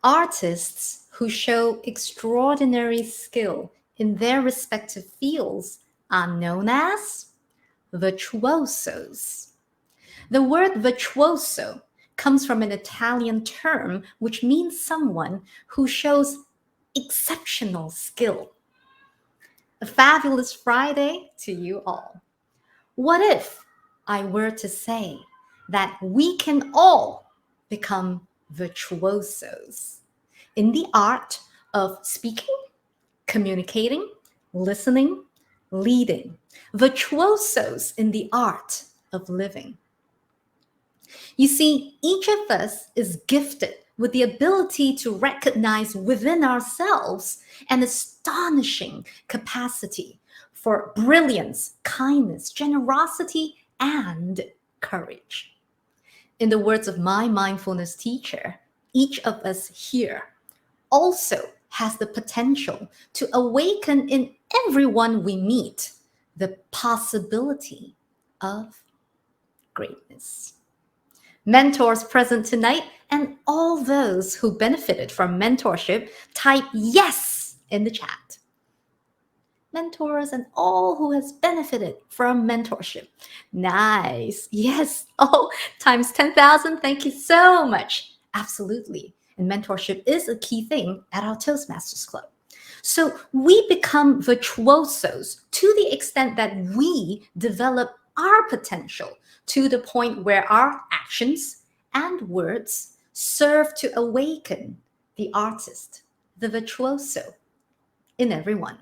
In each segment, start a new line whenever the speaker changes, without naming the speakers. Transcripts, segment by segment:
Artists who show extraordinary skill in their respective fields are known as virtuosos. The word virtuoso comes from an Italian term which means someone who shows exceptional skill. A fabulous Friday to you all. What if I were to say that we can all become virtuosos in the art of speaking, communicating, listening, leading, virtuosos in the art of living? You see, each of us is gifted with the ability to recognize within ourselves an astonishing capacity for brilliance, kindness, generosity, and courage. In the words of my mindfulness teacher, each of us here also has the potential to awaken in everyone we meet the possibility of greatness. Mentors present tonight and all those who benefited from mentorship, type yes in the chat. Mentors and all who has benefited from mentorship. Nice. Yes. Oh, times 10,000. Thank you so much. Absolutely. And mentorship is a key thing at our Toastmasters Club. So we become virtuosos to the extent that we develop our potential to the point where our actions and words serve to awaken the artist, the virtuoso in everyone.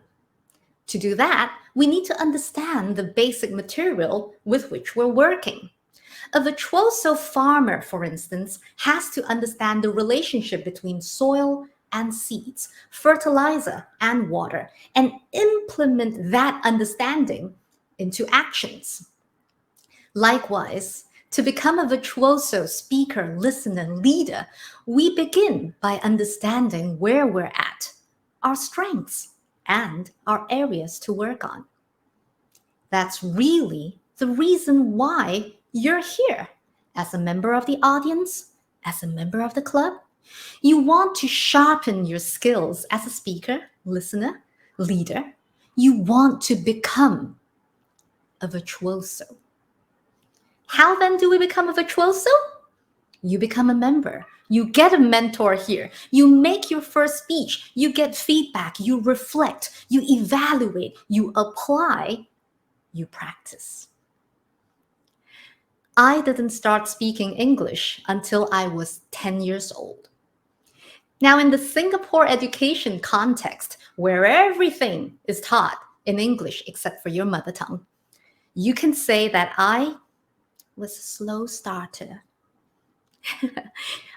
To do that, we need to understand the basic material with which we're working. A virtuoso farmer, for instance, has to understand the relationship between soil and seeds, fertilizer and water, and implement that understanding into actions. Likewise, to become a virtuoso speaker, listener, leader, we begin by understanding where we're at, our strengths, and our areas to work on. That's really the reason why you're here as a member of the audience, as a member of the club. You want to sharpen your skills as a speaker, listener, leader. You want to become a virtuoso. How then do we become a virtuoso? You become a member. You get a mentor here. You make your first speech. You get feedback. You reflect. You evaluate. You apply. You practice. I didn't start speaking English until I was 10 years old. Now, in the Singapore education context, where everything is taught in English except for your mother tongue, you can say that I was a slow starter.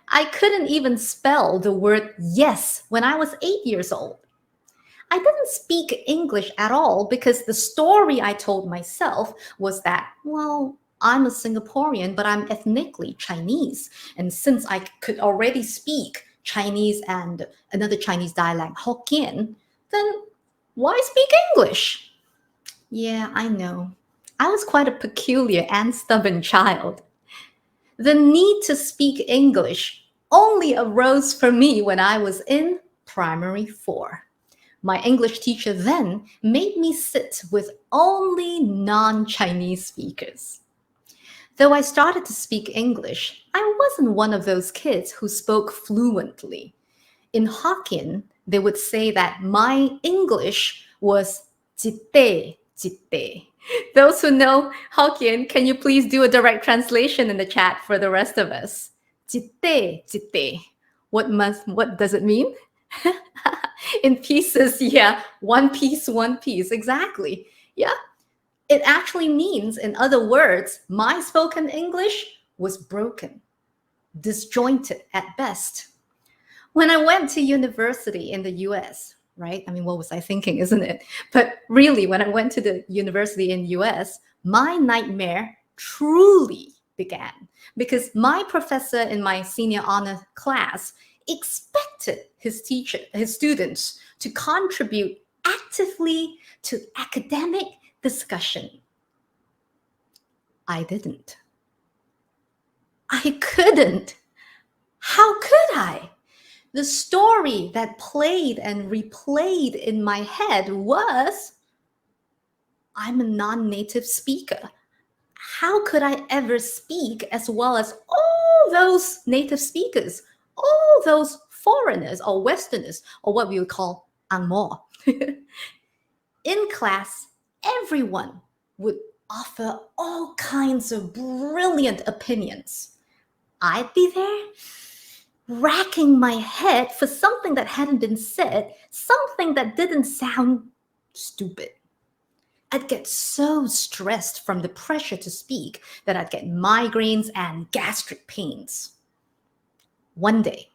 I couldn't even spell the word yes when I was 8 years old. I didn't speak English at all because the story I told myself was that, well, I'm a Singaporean, but I'm ethnically Chinese. And since I could already speak Chinese and another Chinese dialect, Hokkien, then why speak English? Yeah, I know. I was quite a peculiar and stubborn child. The need to speak English only arose for me when I was in primary 4. My English teacher then made me sit with only non-Chinese speakers. Though I started to speak English, I wasn't one of those kids who spoke fluently. In Hokkien, they would say that my English was jitte, jitte. Those who know Hokkien, can you please do a direct translation in the chat for the rest of us? Jitte, jitte. What does it mean? In pieces, yeah. One piece, exactly. Yeah. It actually means, in other words, my spoken English was broken, disjointed at best. When I went to university in the US, right? I mean, what was I thinking, isn't it? But really, when I went to the university in US, my nightmare truly began because my professor in my senior honor class expected his students to contribute actively to academic discussion. I didn't. I couldn't. How could I? The story that played and replayed in my head was, I'm a non-native speaker. How could I ever speak as well as all those native speakers, all those foreigners or Westerners, or what we would call Angmo? In class, everyone would offer all kinds of brilliant opinions. I'd be there racking my head for something that hadn't been said, something that didn't sound stupid. I'd get so stressed from the pressure to speak that I'd get migraines and gastric pains. One day,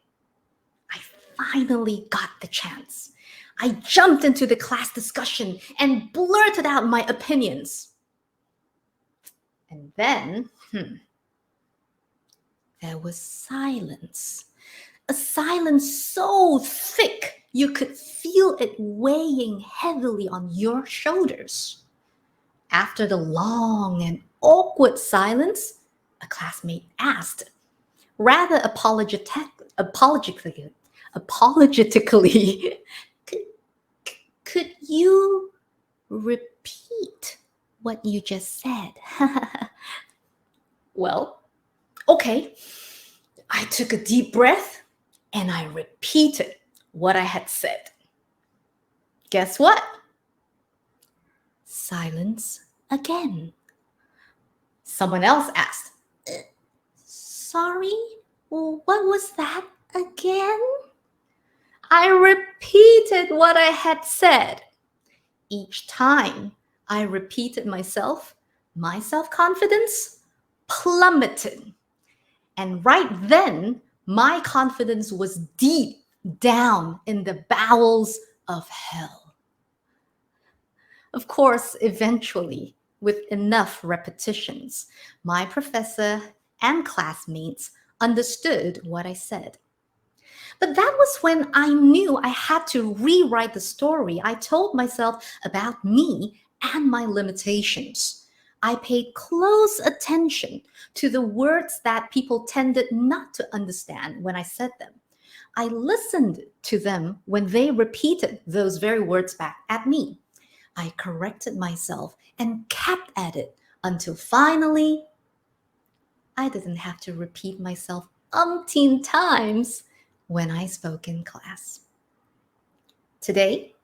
I finally got the chance. I jumped into the class discussion and blurted out my opinions. And then, there was silence. A silence so thick you could feel it weighing heavily on your shoulders. After the long and awkward silence, a classmate asked, rather apologetically, could you repeat what you just said? Well, okay. I took a deep breath and I repeated what I had said. Guess what? Silence again. Someone else asked, sorry, what was that again? I repeated what I had said. Each time I repeated myself, my self-confidence plummeted. And right then, my confidence was deep down in the bowels of hell. Of course, eventually, with enough repetitions, my professor and classmates understood what I said. But that was when I knew I had to rewrite the story I told myself about me and my limitations. I paid close attention to the words that people tended not to understand when I said them. I listened to them when they repeated those very words back at me. I corrected myself and kept at it until finally I didn't have to repeat myself umpteen times when I spoke in class. Today,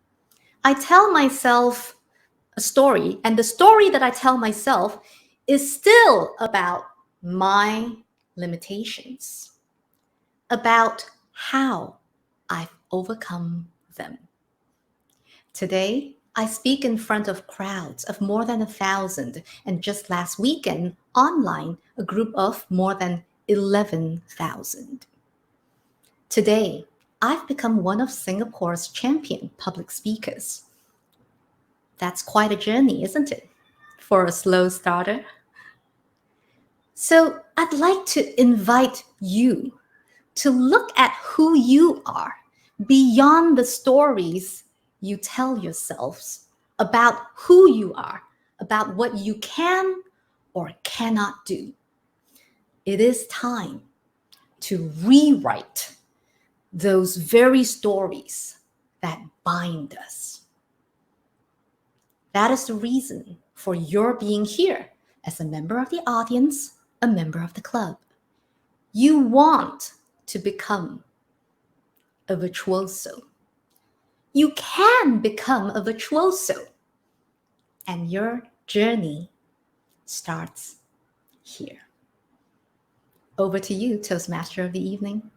I tell myself a story, and the story that I tell myself is still about my limitations, about how I've overcome them. Today, I speak in front of crowds of more than 1,000, and just last weekend, online, a group of more than 11,000. Today, I've become one of Singapore's champion public speakers. That's quite a journey, isn't it, for a slow starter? So I'd like to invite you to look at who you are beyond the stories you tell yourselves about who you are, about what you can or cannot do. It is time to rewrite those very stories that bind us. That is the reason for your being here as a member of the audience, a member of the club. You want to become a virtuoso. You can become a virtuoso, and your journey starts here. Over to you, Toastmaster of the evening.